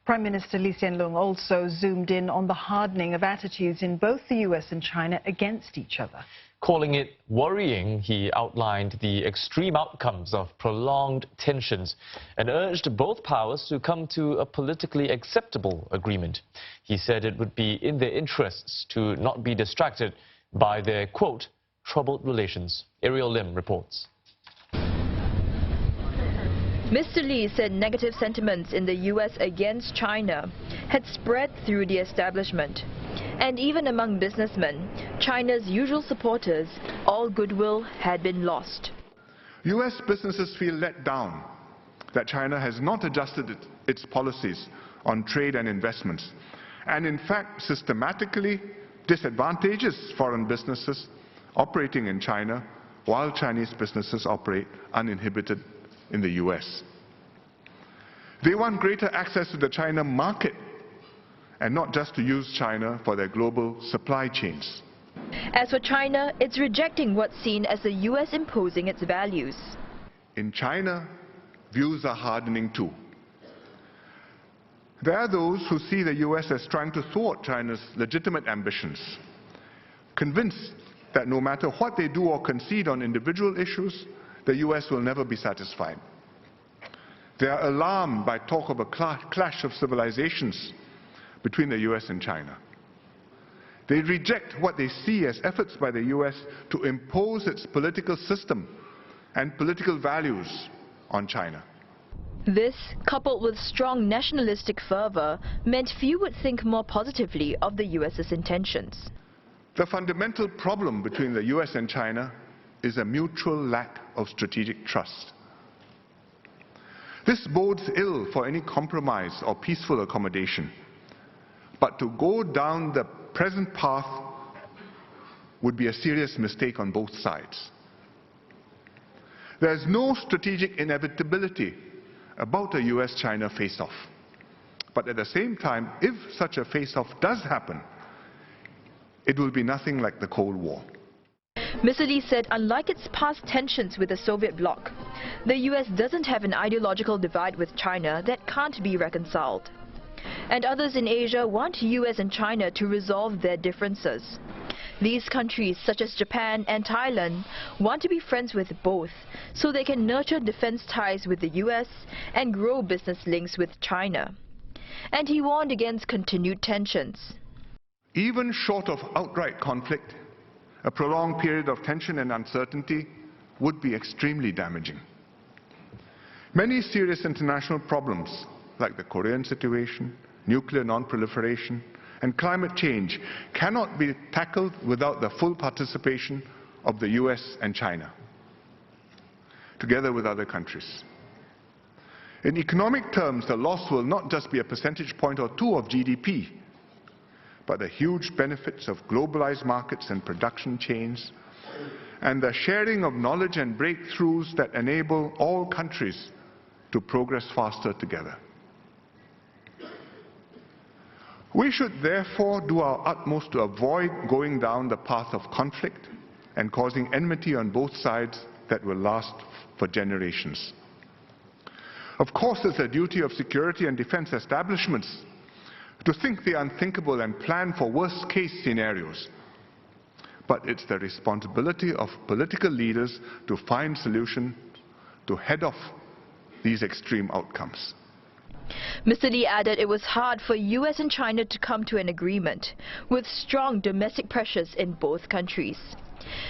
Prime Minister Lee Hsien Loong also zoomed in on the hardening of attitudes in both the US and China against each other. Calling it worrying, he outlined the extreme outcomes of prolonged tensions and urged both powers to come to a politically acceptable agreement. He said it would be in their interests to not be distracted by their, quote, troubled relations. Ariel Lim reports. Mr. Lee said negative sentiments in the US against China had spread through the establishment. And even among businessmen, China's usual supporters, all goodwill had been lost. US businesses feel let down that China has not adjusted its policies on trade and investments, and in fact systematically disadvantages foreign businesses operating in China while Chinese businesses operate uninhibited in the US. They want greater access to the China market and not just to use China for their global supply chains. As for China, it's rejecting what's seen as the US imposing its values. In China, views are hardening too. There are those who see the US as trying to thwart China's legitimate ambitions, convinced that no matter what they do or concede on individual issues, the US will never be satisfied. They are alarmed by talk of a clash of civilizations between the US and China. They reject what they see as efforts by the US to impose its political system and political values on China. This, coupled with strong nationalistic fervor, meant few would think more positively of the US's intentions. The fundamental problem between the US and China is a mutual lack of strategic trust. This bodes ill for any compromise or peaceful accommodation. But to go down the present path would be a serious mistake on both sides. There is no strategic inevitability about a US-China face-off. But at the same time, if such a face-off does happen, it will be nothing like the Cold War. Mr. Lee said unlike its past tensions with the Soviet bloc, the US doesn't have an ideological divide with China that can't be reconciled. And others in Asia want US and China to resolve their differences. These countries, such as Japan and Thailand, want to be friends with both, so they can nurture defense ties with the US and grow business links with China. And he warned against continued tensions. Even short of outright conflict, a prolonged period of tension and uncertainty would be extremely damaging. Many serious international problems, like the Korean situation, nuclear non-proliferation, and climate change, cannot be tackled without the full participation of the US and China, together with other countries. In economic terms, the loss will not just be a percentage point or two of GDP, but the huge benefits of globalized markets and production chains, and the sharing of knowledge and breakthroughs that enable all countries to progress faster together. We should therefore do our utmost to avoid going down the path of conflict and causing enmity on both sides that will last for generations. Of course, it's the duty of security and defense establishments to think the unthinkable and plan for worst-case scenarios. But it's the responsibility of political leaders to find solutions to head off these extreme outcomes. Mr. Lee added it was hard for US and China to come to an agreement, with strong domestic pressures in both countries.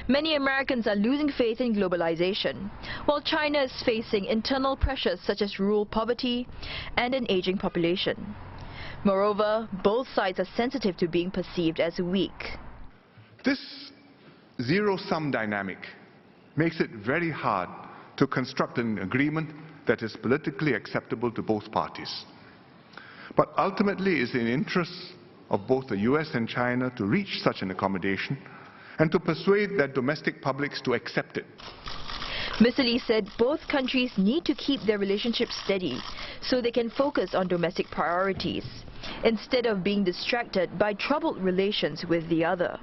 Many Americans are losing faith in globalization, while China is facing internal pressures such as rural poverty and an aging population. Moreover, both sides are sensitive to being perceived as weak. This zero-sum dynamic makes it very hard to construct an agreement that is politically acceptable to both parties. But ultimately, it is in the interests of both the US and China to reach such an accommodation and to persuade their domestic publics to accept it. Mr. Lee said both countries need to keep their relationship steady so they can focus on domestic priorities, instead of being distracted by troubled relations with the other.